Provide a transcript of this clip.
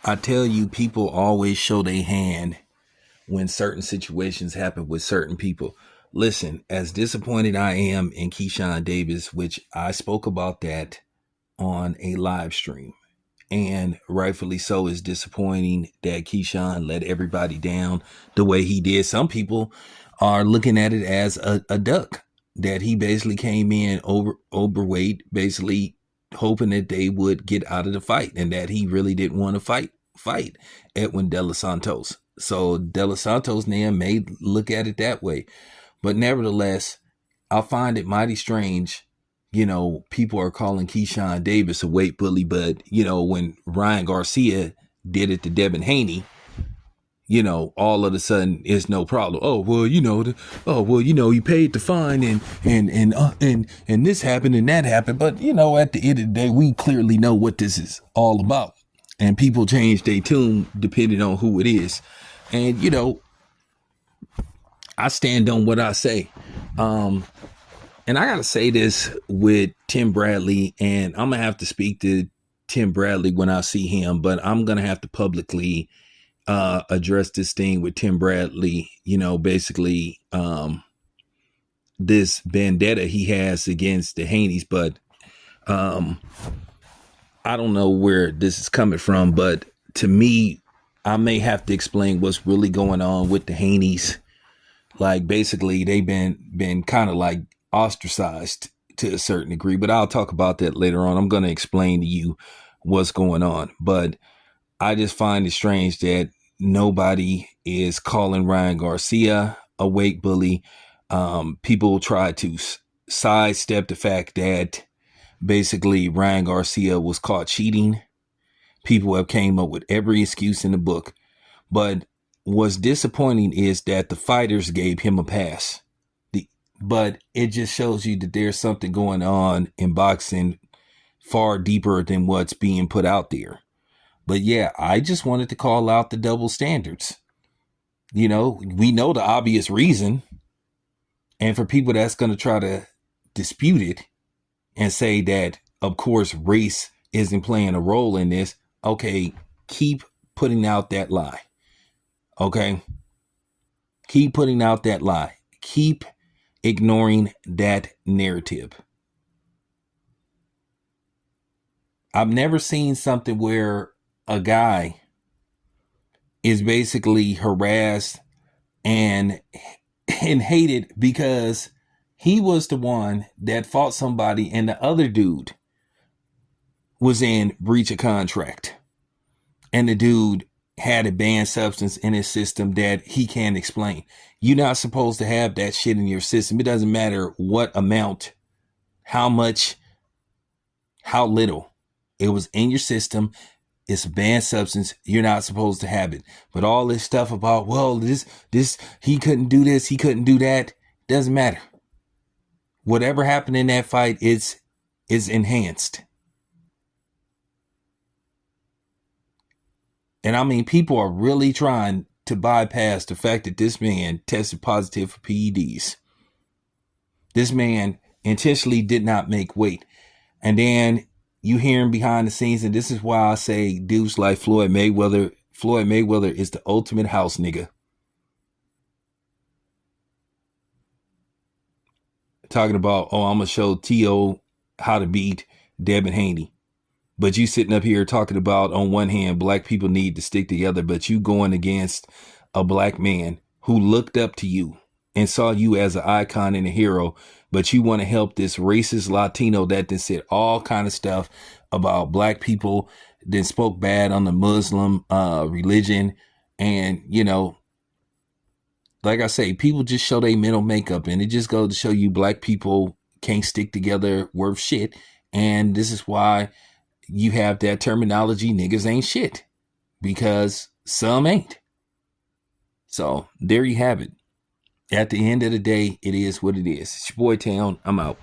I tell you, people always show their hand when certain situations happen with certain people. Listen, as disappointed I am in Keyshawn Davis, which I spoke about that on a live stream, and rightfully so, is disappointing that Keyshawn let everybody down the way he did. Some people are looking at it as a duck, that he basically came in overweight, basically hoping that they would get out of the fight, and that he really didn't want to fight Edwin De Los Santos. So De Los Santos now may look at it that way, but nevertheless, I find it mighty strange. People are calling Keyshawn Davis a weight bully, but when Ryan Garcia did it to Devin Haney, all of a sudden it's no problem. Oh well, he paid the fine, and this happened and that happened. But at the end of the day, we clearly know what this is all about, and people change their tune depending on who it is. And I stand on what I say. And I gotta say this with Tim Bradley, and I'm gonna have to speak to Tim Bradley when I see him, but I'm gonna have to publicly address this thing with Tim Bradley. Basically, this vendetta he has against the Haneys, but I don't know where this is coming from. But to me, I may have to explain what's really going on with the Haneys. Like basically, they've been kind of like ostracized to a certain degree, but I'll talk about that later on. I'm going to explain to you what's going on, but I just find it strange that nobody is calling Ryan Garcia a weight bully. People try to sidestep the fact that basically Ryan Garcia was caught cheating. People have came up with every excuse in the book, but what's disappointing is that the fighters gave him a pass. But it just shows you that there's something going on in boxing far deeper than what's being put out there. But yeah, I just wanted to call out the double standards. We know the obvious reason. And for people that's going to try to dispute it and say that, of course, race isn't playing a role in this. Okay, keep putting out that lie. Okay? Keep putting out that lie. Keep ignoring that narrative. I've never seen something where a guy is basically harassed and hated because he was the one that fought somebody and the other dude was in breach of contract. And the dude had a banned substance in his system that he can't explain. You're not supposed to have that shit in your system. It doesn't matter what amount, how much, how little. It was in your system. It's a banned substance. You're not supposed to have it. But all this stuff about, well, this, he couldn't do this, he couldn't do that. Doesn't matter. Whatever happened in that fight is enhanced. And I mean, people are really trying to bypass the fact that this man tested positive for PEDs. This man intentionally did not make weight. And then you hear him behind the scenes, and this is why I say dudes like Floyd Mayweather is the ultimate house nigga. Talking about, I'm going to show T.O. how to beat Devin Haney. But you sitting up here talking about, on one hand, black people need to stick together, but you going against a black man who looked up to you and saw you as an icon and a hero, but you want to help this racist Latino that then said all kind of stuff about black people, then spoke bad on the Muslim religion. And, like I say, people just show their mental makeup, and it just goes to show you black people can't stick together worth shit. And this is why you have that terminology, niggas ain't shit, because some ain't. So there you have it. At the end of the day, it is what it is. It's your boy Town. I'm out.